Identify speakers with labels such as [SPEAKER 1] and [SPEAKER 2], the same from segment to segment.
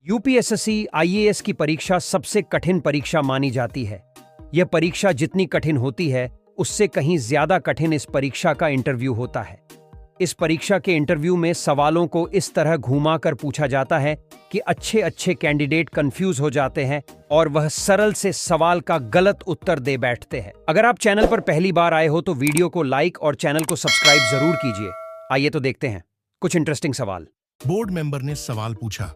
[SPEAKER 1] UPSSC IAS की परीक्षा सबसे कठिन परीक्षा मानी जाती है। यह परीक्षा जितनी कठिन होती है, उससे कहीं ज्यादा कठिन इस परीक्षा का इंटरव्यू होता है। इस परीक्षा के इंटरव्यू में सवालों को इस तरह घुमा कर पूछा जाता है कि अच्छे अच्छे कैंडिडेट कंफ्यूज हो जाते हैं और वह सरल से सवाल का गलत उत्तर दे बैठते हैं। अगर आप चैनल पर पहली बार आए हो तो वीडियो को लाइक और चैनल को सब्सक्राइब जरूर कीजिए। आइए तो देखते हैं कुछ इंटरेस्टिंग सवाल।
[SPEAKER 2] बोर्ड मेंबर ने सवाल पूछा,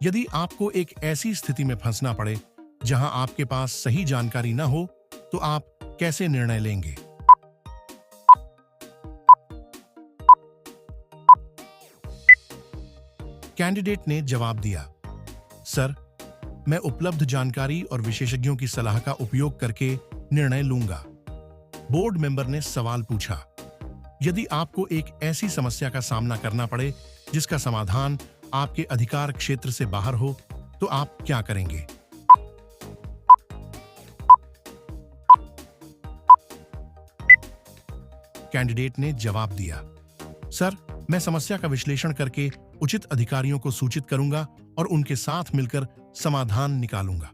[SPEAKER 2] यदि आपको एक ऐसी स्थिति में फंसना पड़े जहां आपके पास सही जानकारी न हो, तो आप कैसे निर्णय लेंगे? कैंडिडेट ने जवाब दिया, सर, मैं उपलब्ध जानकारी और विशेषज्ञों की सलाह का उपयोग करके निर्णय लूंगा। बोर्ड मेंबर ने सवाल पूछा, यदि आपको एक ऐसी समस्या का सामना करना पड़े जिसका समाधान आपके अधिकार क्षेत्र से बाहर हो, तो आप क्या करेंगे? कैंडिडेट ने जवाब दिया, सर, मैं समस्या का विश्लेषण करके उचित अधिकारियों को सूचित करूंगा और उनके साथ मिलकर समाधान निकालूंगा।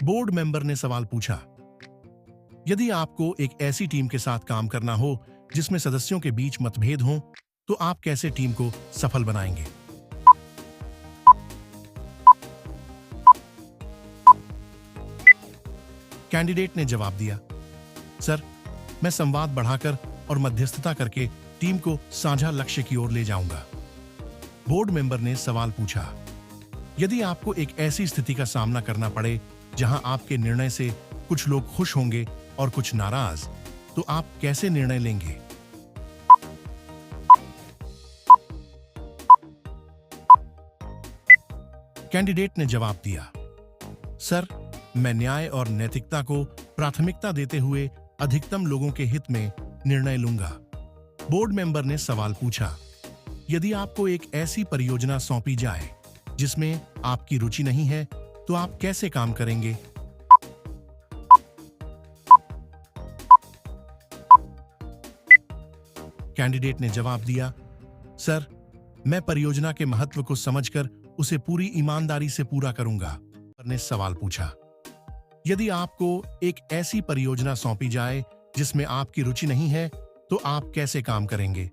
[SPEAKER 2] बोर्ड मेंबर ने सवाल पूछा, यदि आपको एक ऐसी टीम के साथ काम करना हो जिसमें सदस्यों के बीच मतभेद हों, तो आप कैसे टीम को सफल बनाएंगे? कैंडिडेट ने जवाब दिया, सर, मैं संवाद बढ़ाकर और मध्यस्थता करके टीम को साझा लक्ष्य की ओर ले जाऊंगा। बोर्ड मेंबर ने सवाल पूछा, यदि आपको एक ऐसी स्थिति का सामना करना पड़े जहां आपके निर्णय से कुछ लोग खुश होंगे और कुछ नाराज, तो आप कैसे निर्णय लेंगे? कैंडिडेट ने जवाब दिया, सर, मैं न्याय और नैतिकता को प्राथमिकता देते हुए अधिकतम लोगों के हित में निर्णय लूंगा। बोर्ड मेंबर ने सवाल पूछा, यदि आपको एक ऐसी परियोजना सौंपी जाए जिसमें आपकी रुचि नहीं है, तो आप कैसे काम करेंगे? कैंडिडेट ने जवाब दिया, सर, मैं परियोजना के महत्व को समझकर उसे पूरी ईमानदारी से पूरा करूंगा। ने सवाल पूछा, यदि आपको एक ऐसी परियोजना सौंपी जाए जिसमें आपकी रुचि नहीं है, तो आप कैसे काम करेंगे?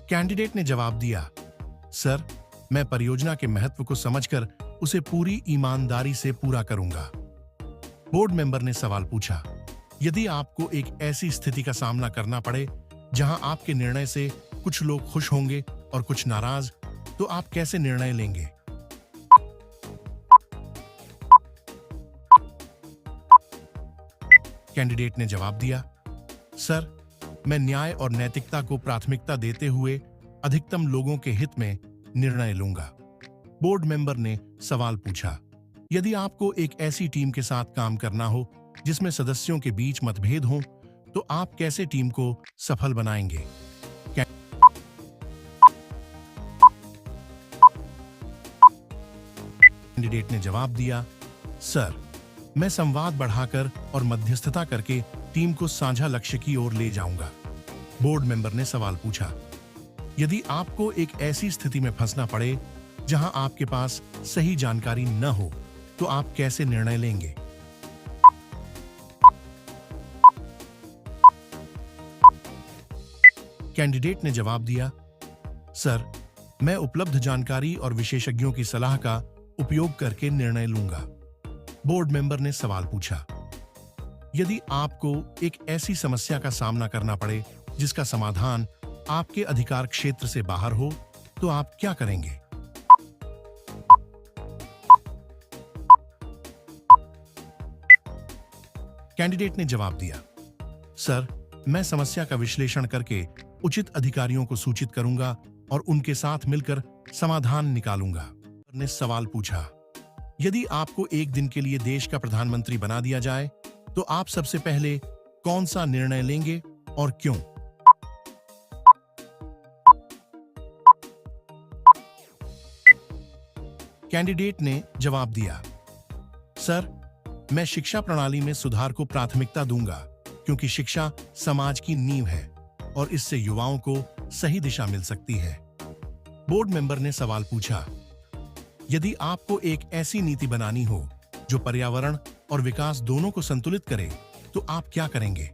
[SPEAKER 2] कैंडिडेट ने जवाब दिया, सर, मैं परियोजना के महत्व को समझकर उसे पूरी ईमानदारी से पूरा करूंगा। बोर्ड मेंबर ने सवाल पूछा, यदि आपको एक ऐसी स्थिति का सामना करना पड़े जहां आपके निर्णय से कुछ लोग खुश होंगे और कुछ नाराज, तो आप कैसे निर्णय लेंगे? कैंडिडेट ने जवाब दिया, सर, मैं न्याय और नैतिकता को प्राथमिकता देते हुए अधिकतम लोगों के हित में निर्णय लूंगा। बोर्ड मेंबर ने सवाल पूछा, यदि आपको एक ऐसी टीम के साथ काम करना हो जिसमें सदस्यों के बीच मतभेद हों, तो आप कैसे टीम को सफल बनाएंगे? कैंडिडेट ने जवाब दिया, सर, मैं संवाद बढ़ाकर और मध्यस्थता करके टीम को साझा लक्ष्य की ओर ले जाऊंगा। बोर्ड मेंबर ने सवाल पूछा, यदि आपको एक ऐसी स्थिति में फंसना पड़े जहां आपके पास सही जानकारी न हो, तो आप कैसे निर्णय लेंगे? कैंडिडेट ने जवाब दिया, सर, मैं उपलब्ध जानकारी और विशेषज्ञों की सलाह का उपयोग करके निर्णय लूंगा। बोर्ड मेंबर ने सवाल पूछा, यदि आपको एक ऐसी समस्या का सामना करना पड़े जिसका समाधान आपके अधिकार क्षेत्र से बाहर हो, तो आप क्या करेंगे? कैंडिडेट ने जवाब दिया, सर, मैं समस्या का विश्लेषण करके उचित अधिकारियों को सूचित करूंगा और उनके साथ मिलकर समाधान निकालूंगा। ने सवाल पूछा, यदि आपको एक दिन के लिए देश का प्रधानमंत्री बना दिया जाए, तो आप सबसे पहले कौन सा निर्णय लेंगे और क्यों? कैंडिडेट ने जवाब दिया, सर, मैं शिक्षा प्रणाली में सुधार को प्राथमिकता दूंगा, क्योंकि शिक्षा समाज की नींव है और इससे युवाओं को सही दिशा मिल सकती है। बोर्ड मेंबर ने सवाल पूछा, यदि आपको एक ऐसी नीति बनानी हो जो पर्यावरण और विकास दोनों को संतुलित करे, तो आप क्या करेंगे?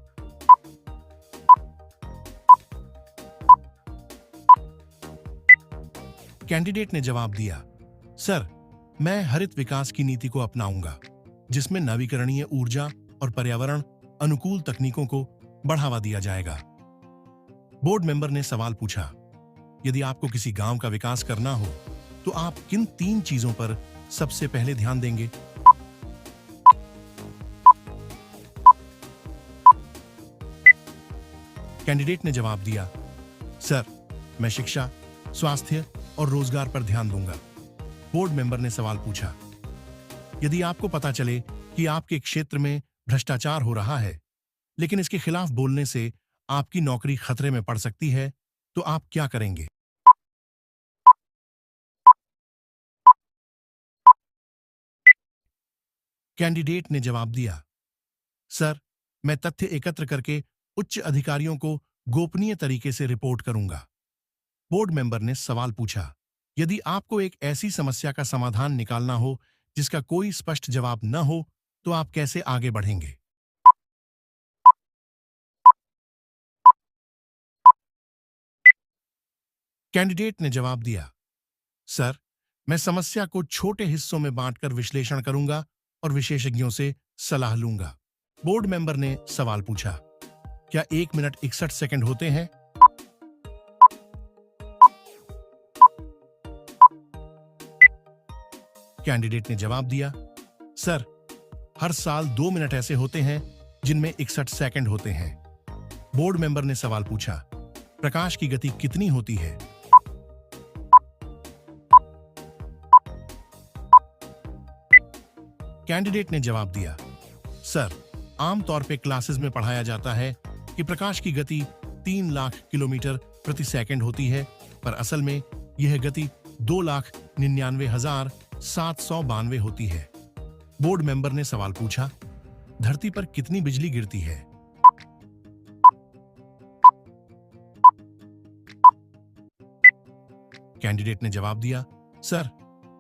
[SPEAKER 2] कैंडिडेट ने जवाब दिया, सर, मैं हरित विकास की नीति को अपनाऊंगा, जिसमें नवीकरणीय ऊर्जा और पर्यावरण अनुकूल तकनीकों को बढ़ावा दिया जाएगा। बोर्ड मेंबर ने सवाल पूछा, यदि आपको किसी गांव का विकास करना हो, तो आप किन 3 चीजों पर सबसे पहले ध्यान देंगे? कैंडिडेट ने जवाब दिया, सर, मैं शिक्षा, स्वास्थ्य और रोजगार पर ध्यान दूंगा। बोर्ड मेंबर ने सवाल पूछा, यदि आपको पता चले कि आपके क्षेत्र में भ्रष्टाचार हो रहा है, लेकिन इसके खिलाफ बोलने से आपकी नौकरी खतरे में पड़ सकती है, तो आप क्या करेंगे? कैंडिडेट ने जवाब दिया, सर, मैं तथ्य एकत्र करके उच्च अधिकारियों को गोपनीय तरीके से रिपोर्ट करूंगा। बोर्ड मेंबर ने सवाल पूछा, यदि आपको एक ऐसी समस्या का समाधान निकालना हो जिसका कोई स्पष्ट जवाब न हो, तो आप कैसे आगे बढ़ेंगे? कैंडिडेट ने जवाब दिया, सर, मैं समस्या को छोटे हिस्सों में बांटकर विश्लेषण करूंगा और विशेषज्ञों से सलाह लूंगा। बोर्ड मेंबर ने सवाल पूछा, क्या 1 मिनट 61 सेकंड होते हैं? कैंडिडेट ने जवाब दिया, सर, हर साल 2 मिनट ऐसे होते हैं जिनमें 61 सेकंड होते हैं। बोर्ड मेंबर ने सवाल पूछा, प्रकाश की गति कितनी होती है? कैंडिडेट ने जवाब दिया, सर, आमतौर पे क्लासेस में पढ़ाया जाता है कि प्रकाश की गति 3 लाख किलोमीटर प्रति सेकंड होती है, पर असल में यह गति 2,99,792 होती है। बोर्ड मेंबर ने सवाल पूछा, धरती पर कितनी बिजली गिरती है? कैंडिडेट ने जवाब दिया, सर,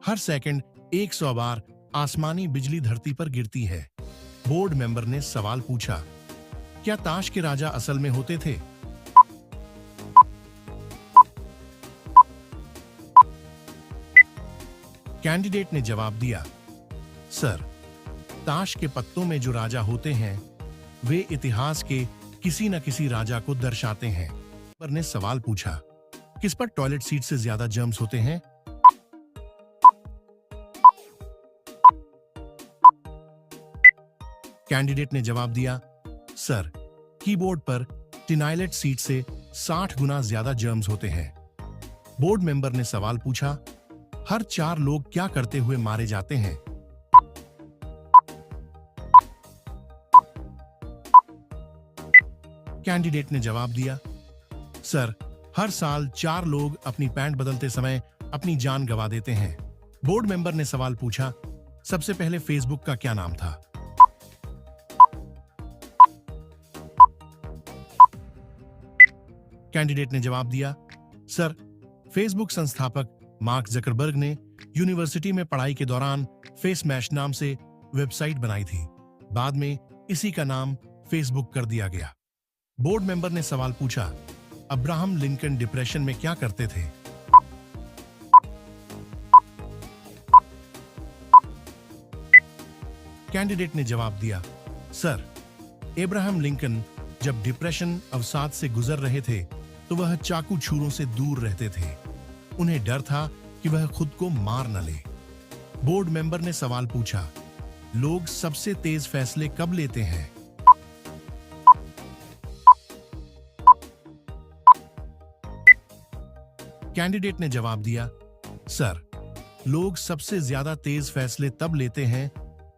[SPEAKER 2] हर सेकंड 100 बार आसमानी बिजली धरती पर गिरती है। बोर्ड मेंबर ने सवाल पूछा, क्या ताश के राजा असल में होते थे? कैंडिडेट ने जवाब दिया, सर, ताश के पत्तों में जो राजा होते हैं वे इतिहास के किसी न किसी राजा को दर्शाते हैं। पर ने सवाल पूछा, किस पर टॉयलेट सीट से ज्यादा जर्म्स होते हैं? कैंडिडेट ने जवाब दिया, सर, कीबोर्ड पर टिनाइलेट सीट से 60 गुना ज्यादा जर्म्स होते हैं। बोर्ड मेंबर ने सवाल पूछा, हर 4 लोग क्या करते हुए मारे जाते हैं? कैंडिडेट ने जवाब दिया, सर, हर साल 4 लोग अपनी पैंट बदलते समय अपनी जान गंवा देते हैं। बोर्ड मेंबर ने सवाल पूछा, सबसे पहले फेसबुक का क्या नाम था? कैंडिडेट ने जवाब दिया, सर, फेसबुक संस्थापक मार्क जकरबर्ग ने यूनिवर्सिटी में पढ़ाई के दौरान फेस मैश नाम से वेबसाइट बनाई थी। बाद में इसी का नाम फेसबुक कर दिया गया। बोर्ड मेंबर ने सवाल पूछा, अब्राहम लिंकन डिप्रेशन में क्या करते थे? कैंडिडेट ने जवाब दिया, सर, अब्राहम लिंकन जब डिप्रेशन अवसाद से गुजर रहे थे तो वह चाकू छुरों से दूर रहते थे। उन्हें डर था कि वह खुद को मार न ले। बोर्ड मेंबर ने सवाल पूछा, लोग सबसे तेज फैसले कब लेते हैं? कैंडिडेट ने जवाब दिया, सर, लोग सबसे ज्यादा तेज फैसले तब लेते हैं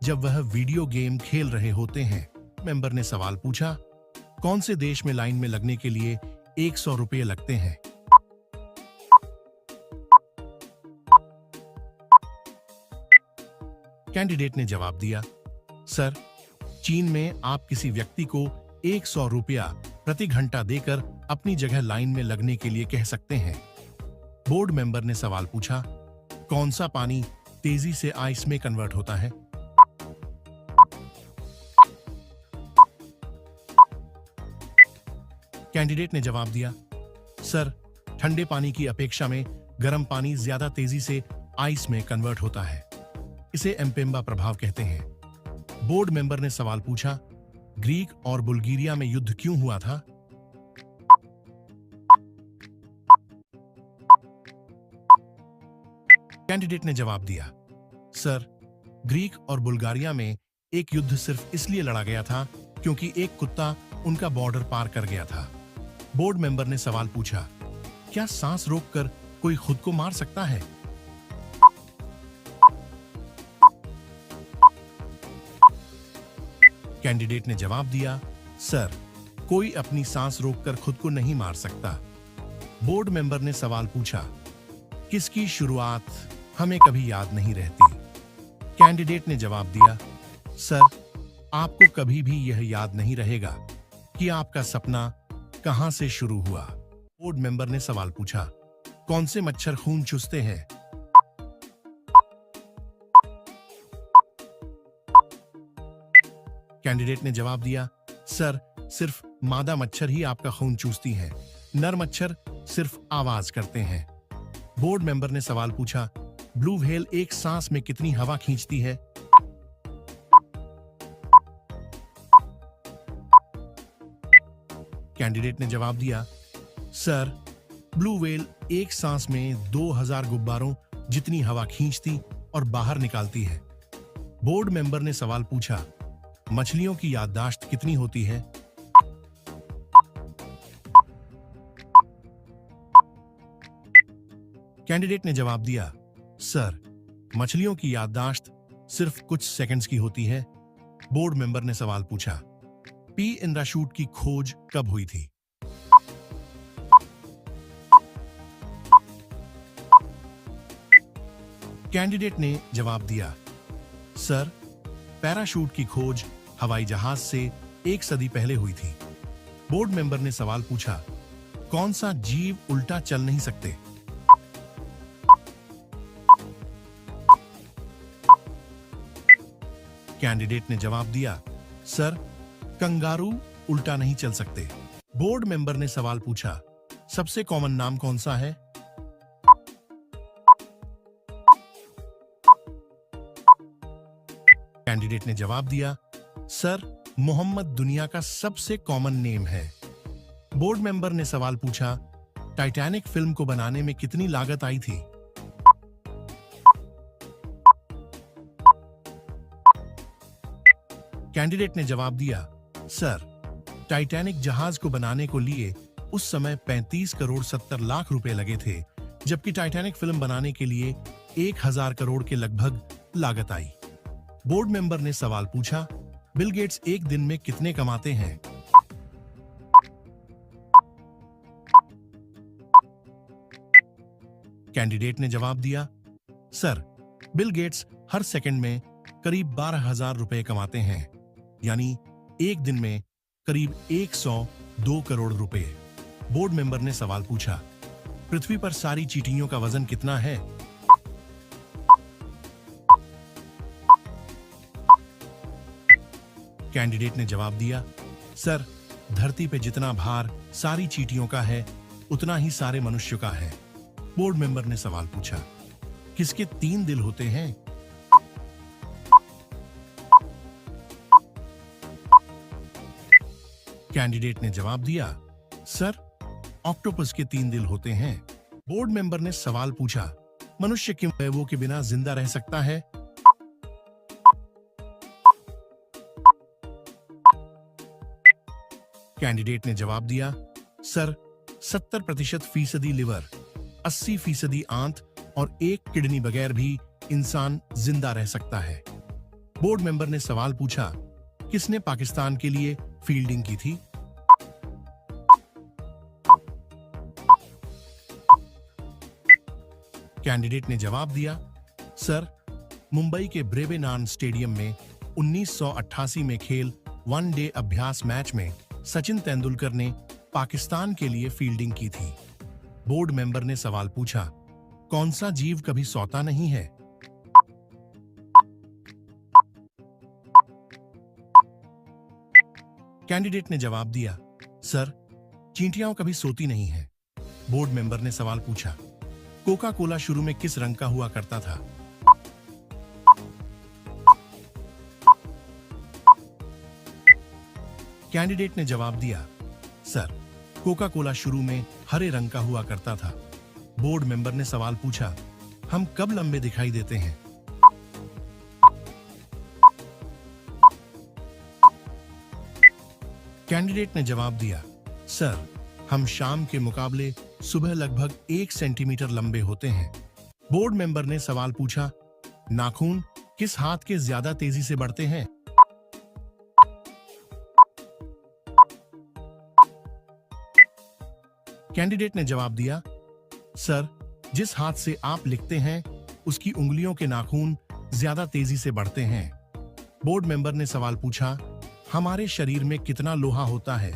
[SPEAKER 2] जब वह वीडियो गेम खेल रहे होते हैं। मेंबर ने सवाल पूछा, कौन से देश में लाइन में लगने के लिए 100 रुपये लगते हैं? कैंडिडेट ने जवाब दिया, सर, चीन में आप किसी व्यक्ति को 100 रुपया प्रति घंटा देकर अपनी जगह लाइन में लगने के लिए कह सकते हैं। बोर्ड मेंबर ने सवाल पूछा, कौन सा पानी तेजी से आइस में कन्वर्ट होता है? कैंडिडेट ने जवाब दिया, सर, ठंडे पानी की अपेक्षा में गर्म पानी ज्यादा तेजी से आइस में कन्वर्ट होता है। इसे एम्पेम्बा प्रभाव कहते हैं। बोर्ड मेंबर ने सवाल पूछा, ग्रीक और बुल्गारिया में युद्ध क्यों हुआ था? कैंडिडेट ने जवाब दिया, सर, ग्रीक और बुल्गारिया में एक युद्ध सिर्फ इसलिए लड़ा गया था क्योंकि एक कुत्ता उनका बॉर्डर पार कर गया था। बोर्ड मेंबर ने सवाल पूछा, क्या सांस रोककर कोई खुद को मार सकता है? कैंडिडेट ने जवाब दिया, सर, कोई अपनी सांस रोककर खुद को नहीं मार सकता। बोर्ड मेंबर ने सवाल पूछा, किसकी शुरुआत हमें कभी याद नहीं रहती? कैंडिडेट ने जवाब दिया, सर, आपको कभी भी यह याद नहीं रहेगा कि आपका सपना कहां से शुरू हुआ। बोर्ड मेंबर ने सवाल पूछा, कौन से मच्छर खून चूसते हैं? कैंडिडेट ने जवाब दिया, सर, सिर्फ मादा मच्छर ही आपका खून चूसती है, नर मच्छर सिर्फ आवाज करते हैं। बोर्ड मेंबर ने सवाल पूछा, ब्लू व्हेल एक सांस में कितनी हवा खींचती है? कैंडिडेट ने जवाब दिया, सर, ब्लू व्हेल एक सांस में 2000 गुब्बारों जितनी हवा खींचती और बाहर निकालती है। बोर्ड मेंबर ने सवाल पूछा, मछलियों की याददाश्त कितनी होती है? कैंडिडेट ने जवाब दिया, सर, मछलियों की याददाश्त सिर्फ कुछ सेकंड्स की होती है। बोर्ड मेंबर ने सवाल पूछा, पी इंद्राशूट की खोज कब हुई थी? कैंडिडेट ने जवाब दिया, सर, पैराशूट की खोज हवाई जहाज से 1 सदी पहले हुई थी। बोर्ड मेंबर ने सवाल पूछा, कौन सा जीव उल्टा चल नहीं सकते? कैंडिडेट ने जवाब दिया, सर, कंगारू उल्टा नहीं चल सकते। बोर्ड मेंबर ने सवाल पूछा, सबसे कॉमन नाम कौन सा है? कैंडिडेट ने जवाब दिया, सर, मोहम्मद दुनिया का सबसे कॉमन नेम है। बोर्ड मेंबर ने सवाल पूछा, टाइटैनिक फिल्म को बनाने में कितनी लागत आई थी? कैंडिडेट ने जवाब दिया, सर, टाइटैनिक जहाज को बनाने को लिए उस समय 35 करोड़ 70 लाख रुपए लगे थे, जबकि टाइटैनिक फिल्म बनाने के लिए 1000 करोड़ के लगभग लागत आई। बोर्ड मेंबर ने सवाल पूछा, बिल गेट्स एक दिन में कितने कमाते हैं? कैंडिडेट ने जवाब दिया, सर, बिल गेट्स हर सेकंड में करीब 12,000 रुपए कमाते हैं, यानी एक दिन में करीब 102 करोड़ रुपए। बोर्ड मेंबर ने सवाल पूछा, पृथ्वी पर सारी चींटियों का वजन कितना है? कैंडिडेट ने जवाब दिया, सर, धरती पे जितना भार सारी चींटियों का है उतना ही सारे मनुष्यों का है। बोर्ड मेंबर ने सवाल पूछा, किसके 3 दिल होते हैं? कैंडिडेट ने जवाब दिया, सर, ऑक्टोपस के 3 दिल होते हैं। बोर्ड मेंबर ने सवाल पूछा, मनुष्य क्यों अवयवों के बिना जिंदा रह सकता है? कैंडिडेट ने जवाब दिया, सर, 70% लिवर, 80% आंत और 1 किडनी बगैर भी इंसान जिंदा रह सकता है। बोर्ड मेंबर ने सवाल पूछा, किसने पाकिस्तान के लिए फील्डिंग की थी? कैंडिडेट ने जवाब दिया, सर, मुंबई के ब्रेवेनान स्टेडियम में 1988 में खेल वनडे अभ्यास मैच में सचिन तेंदुलकर ने पाकिस्तान के लिए फील्डिंग की थी। बोर्ड मेंबर ने सवाल पूछा, कौन सा जीव कभी सोता नहीं है? कैंडिडेट ने जवाब दिया, सर, चींटियां कभी सोती नहीं है। बोर्ड मेंबर ने सवाल पूछा, कोका कोला शुरू में किस रंग का हुआ करता था? कैंडिडेट ने जवाब दिया, सर, कोका कोला शुरू में हरे रंग का हुआ करता था। बोर्ड मेंबर ने सवाल पूछा, हम कब लंबे दिखाई देते हैं? कैंडिडेट ने जवाब दिया, सर, हम शाम के मुकाबले सुबह लगभग 1 सेंटीमीटर लंबे होते हैं। बोर्ड मेंबर ने सवाल पूछा, नाखून किस हाथ के ज्यादा तेजी से बढ़ते हैं? कैंडिडेट ने जवाब दिया, सर, जिस हाथ से आप लिखते हैं उसकी उंगलियों के नाखून ज्यादा तेजी से बढ़ते हैं। बोर्ड मेंबर ने सवाल पूछा, हमारे शरीर में कितना लोहा होता है?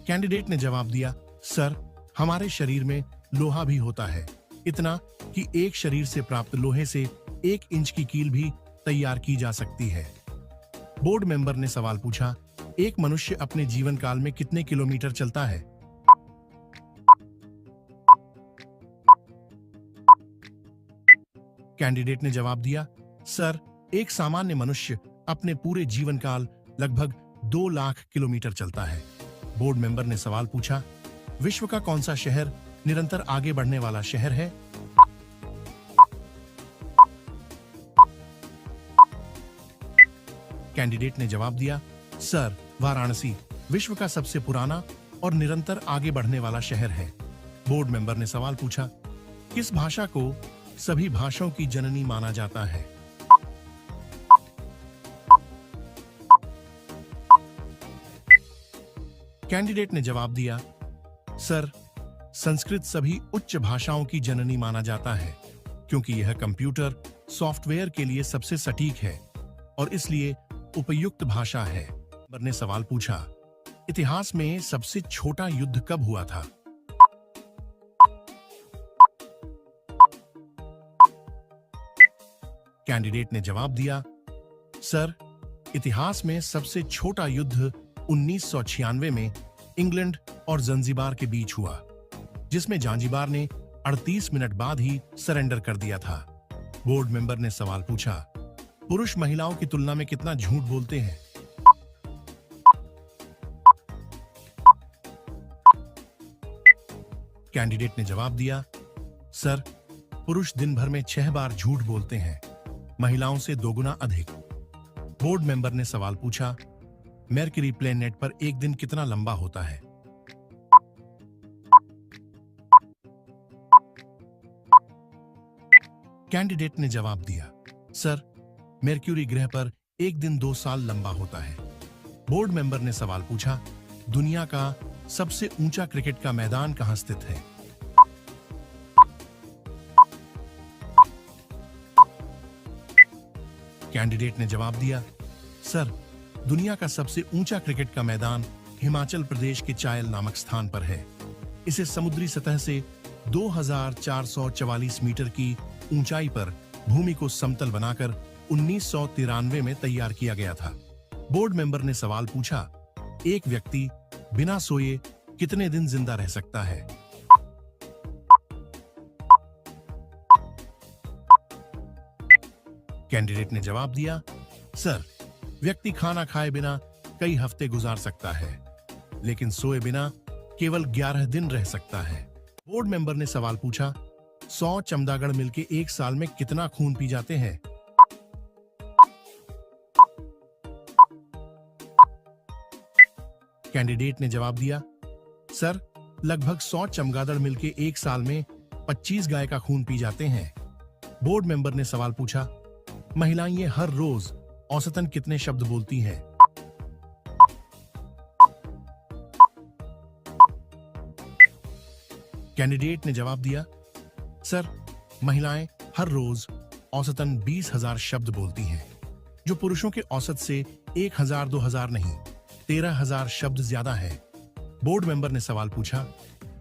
[SPEAKER 2] कैंडिडेट ने जवाब दिया, सर, हमारे शरीर में लोहा भी होता है, इतना कि एक शरीर से प्राप्त लोहे से 1 इंच की कील भी तैयार की जा सकती है। बोर्ड मेंबर ने सवाल पूछा, एक मनुष्य अपने जीवन काल में कितने किलोमीटर चलता है? कैंडिडेट ने जवाब दिया, सर, एक सामान्य मनुष्य अपने पूरे जीवन काल लगभग 2 लाख किलोमीटर चलता है। बोर्ड मेंबर ने सवाल पूछा, विश्व का कौन सा शहर निरंतर आगे बढ़ने वाला शहर है? कैंडिडेट ने जवाब दिया, सर, वाराणसी विश्व का सबसे पुराना और निरंतर आगे बढ़ने वाला शहर है। बोर्ड मेंबर ने सवाल पूछा, किस भाषा को सभी भाषाओं की जननी माना जाता है? कैंडिडेट ने जवाब दिया, सर, संस्कृत सभी उच्च भाषाओं की जननी माना जाता है क्योंकि यह कंप्यूटर सॉफ्टवेयर के लिए सबसे सटीक है और इसलिए उपयुक्त भाषा है। मेंबर ने सवाल पूछा, इतिहास में सबसे छोटा युद्ध कब हुआ था? कैंडिडेट ने जवाब दिया, सर, इतिहास में सबसे छोटा युद्ध 1996 में इंग्लैंड और जंजीबार के बीच हुआ, जिसमें जांजीबार ने 38 मिनट बाद ही सरेंडर कर दिया था। बोर्ड मेंबर ने सवाल पूछा, पुरुष महिलाओं की तुलना में कितना झूठ बोलते हैं? कैंडिडेट ने जवाब दिया, सर, पुरुष दिन भर में 6 बार झूठ बोलते हैं, महिलाओं से 2 गुना अधिक। बोर्ड मेंबर ने सवाल पूछा, मरकरी प्लेनेट पर एक दिन कितना लंबा होता है? कैंडिडेट ने जवाब दिया, सर, मरक्यूरी ग्रह पर एक दिन 2 साल लंबा होता है। बोर्ड मेंबर ने सवाल पूछा, दुनिया का सबसे ऊंचा क्रिकेट का मैदान कहां स्थित है? कैंडिडेट ने जवाब दिया, सर, दुनिया का सबसे ऊंचा क्रिकेट का मैदान हिमाचल प्रदेश के चायल नामक स्थान पर है। इसे समुद्री सतह से 2444 मीटर की ऊंचाई पर भूमि को समतल बनाकर 1993 में तैयार किया गया था। बोर्ड मेंबर ने सवाल पूछा, एक व्यक्ति बिना सोए कितने दिन जिंदा रह सकता है? कैंडिडेट ने जवाब दिया, सर, व्यक्ति खाना खाए बिना कई हफ्ते गुजार सकता है, लेकिन सोए बिना केवल 11 दिन रह सकता है। बोर्ड मेंबर ने सवाल पूछा, 100 चमगादड़ मिलकर एक साल में कितना खून पी जाते हैं? कैंडिडेट ने जवाब दिया, सर, लगभग 100 चमगादड़ मिलकर एक साल में 25 गाय का खून पी जाते हैं। बोर्ड मेंबर ने सवाल पूछा, महिलाएं ये हर रोज औसतन कितने शब्द बोलती हैं? कैंडिडेट ने जवाब दिया, सर, महिलाएं हर रोज औसतन 20,000 शब्द बोलती हैं। जो पुरुषों के औसत से 1000-2000 नहीं 13,000 शब्द ज्यादा है। बोर्ड मेंबर ने सवाल पूछा,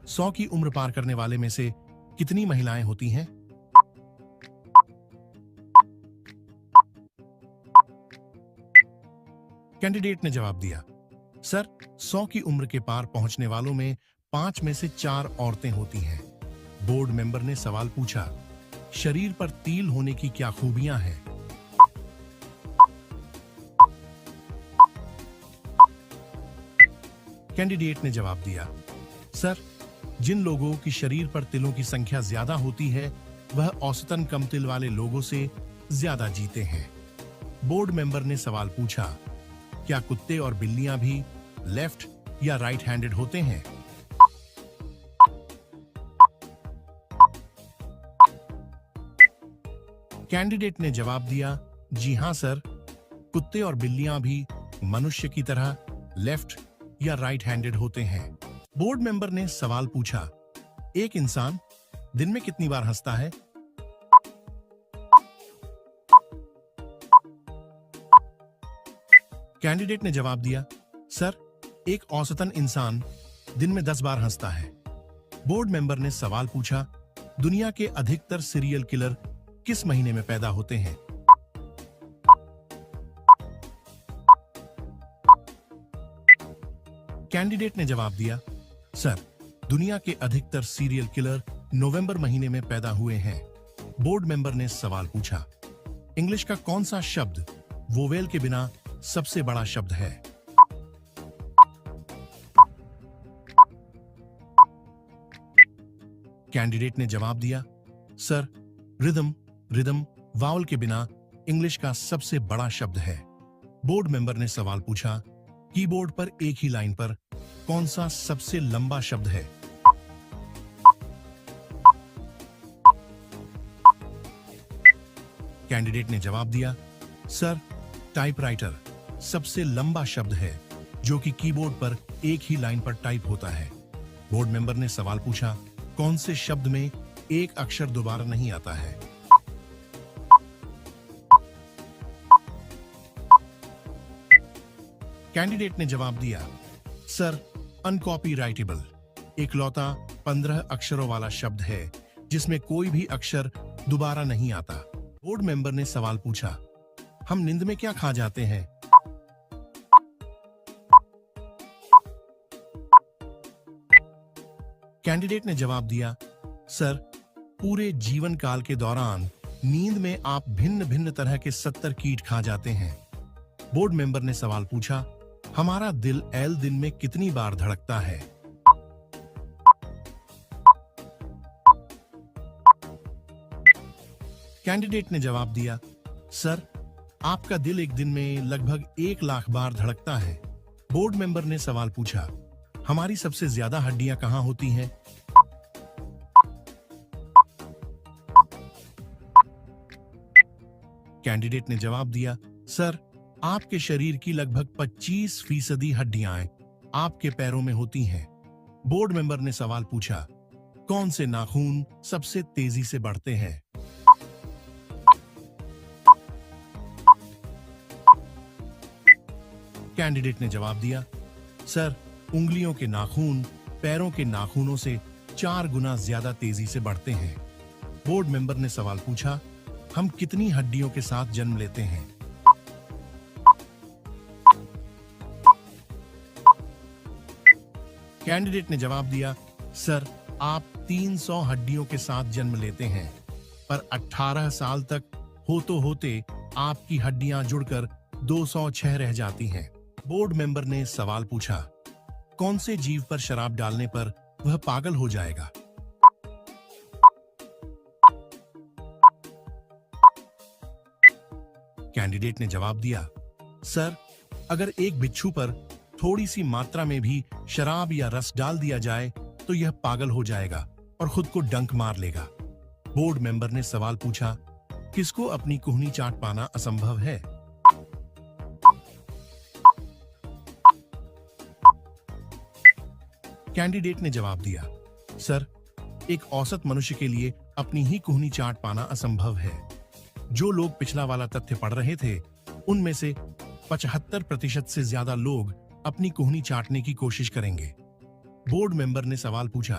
[SPEAKER 2] 100 की उम्र पार करने वाले में से कितनी महिलाएं होती हैं? कैंडिडेट ने जवाब दिया, सर 100 की उम्र के पार पहुंचने वालों में 5 में से 4 औरतें होती हैं। बोर्ड मेंबर ने सवाल पूछा, शरीर पर तिल होने की क्या खूबियां हैं? कैंडिडेट ने जवाब दिया, सर जिन लोगों की शरीर पर तिलों की संख्या ज्यादा होती है वह औसतन कम तिल वाले लोगों से ज्यादा जीते हैं। बोर्ड मेंबर ने सवाल पूछा, क्या कुत्ते और बिल्लियां भी लेफ्ट या राइट हैंडेड होते हैं? कैंडिडेट ने जवाब दिया, जी हां सर, कुत्ते और बिल्लियां भी मनुष्य की तरह लेफ्ट या राइट हैंडेड होते हैं। बोर्ड मेंबर ने सवाल पूछा, एक इंसान दिन में कितनी बार हंसता है? कैंडिडेट ने जवाब दिया, सर एक औसतन इंसान दिन में 10 बार हंसता है। बोर्ड मेंबर ने सवाल पूछा, दुनिया के अधिकतर सीरियल किलर किस महीने में पैदा होते हैं? कैंडिडेट ने जवाब दिया, सर दुनिया के अधिकतर सीरियल किलर नवंबर महीने में पैदा हुए हैं। बोर्ड मेंबर ने सवाल पूछा, इंग्लिश का कौन सा शब्द वोवेल के बिना सबसे बड़ा शब्द है? कैंडिडेट ने जवाब दिया, सर रिदम वावल के बिना इंग्लिश का सबसे बड़ा शब्द है। बोर्ड मेंबर ने सवाल पूछा, कीबोर्ड पर एक ही लाइन पर कौन सा सबसे लंबा शब्द है? कैंडिडेट ने जवाब दिया, सर टाइपराइटर सबसे लंबा शब्द है जो कि कीबोर्ड पर एक ही लाइन पर टाइप होता है। बोर्ड मेंबर ने सवाल पूछा, कौन से शब्द में एक अक्षर दोबारा नहीं आता है? कैंडिडेट ने जवाब दिया, सर अनकॉपीराइटेबल इकलौता 15 अक्षरों वाला शब्द है जिसमें कोई भी अक्षर दोबारा नहीं आता। बोर्ड मेंबर ने सवाल पूछा, हम नींद में क्या खा जाते हैं? कैंडिडेट ने जवाब दिया, सर पूरे जीवन काल के दौरान नींद में आप भिन्न भिन्न तरह के 70 कीट खा जाते हैं। बोर्ड मेंबर ने सवाल पूछा, हमारा दिल दिन में कितनी बार धड़कता है? कैंडिडेट ने जवाब दिया, सर आपका दिल एक दिन में लगभग 1 लाख बार धड़कता है। बोर्ड मेंबर ने सवाल पूछा, हमारी सबसे ज्यादा हड्डियां कहां होती हैं? कैंडिडेट ने जवाब दिया, सर आपके शरीर की लगभग 25% हड्डियां आपके पैरों में होती हैं। बोर्ड मेंबर ने सवाल पूछा, कौन से नाखून सबसे तेजी से बढ़ते हैं? कैंडिडेट ने जवाब दिया, सर उंगलियों के नाखून पैरों के नाखूनों से 4 गुना ज्यादा तेजी से बढ़ते हैं। बोर्ड मेंबर ने सवाल पूछा, हम कितनी हड्डियों के साथ जन्म लेते हैं? कैंडिडेट ने जवाब दिया, सर आप 300 हड्डियों के साथ जन्म लेते हैं, पर 18 साल तक होते आपकी हड्डियां जुड़कर 206 रह जाती हैं। बोर्ड मेंबर ने सवाल पूछा, कौन से जीव पर शराब डालने पर वह पागल हो जाएगा? कैंडिडेट ने जवाब दिया, सर अगर एक बिच्छू पर थोड़ी सी मात्रा में भी शराब या रस डाल दिया जाए तो यह पागल हो जाएगा और खुद को डंक मार लेगा। बोर्ड मेंबर ने सवाल पूछा, किसको अपनी कुहनी चाट पाना असंभव है? कैंडिडेट ने जवाब दिया, सर एक औसत मनुष्य के लिए अपनी ही कुहनी चाट पाना असंभव है। जो लोग पिछला वाला तथ्य पढ़ रहे थे उनमें से 75% से ज्यादा लोग अपनी कोहनी चाटने की कोशिश करेंगे। बोर्ड मेंबर ने सवाल पूछा,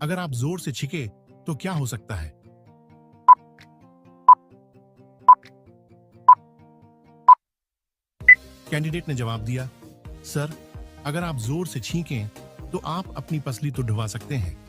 [SPEAKER 2] अगर आप जोर से छींके तो क्या हो सकता है? कैंडिडेट ने जवाब दिया, सर, अगर आप जोर से छींकें तो आप अपनी पसली तो डुबा सकते हैं।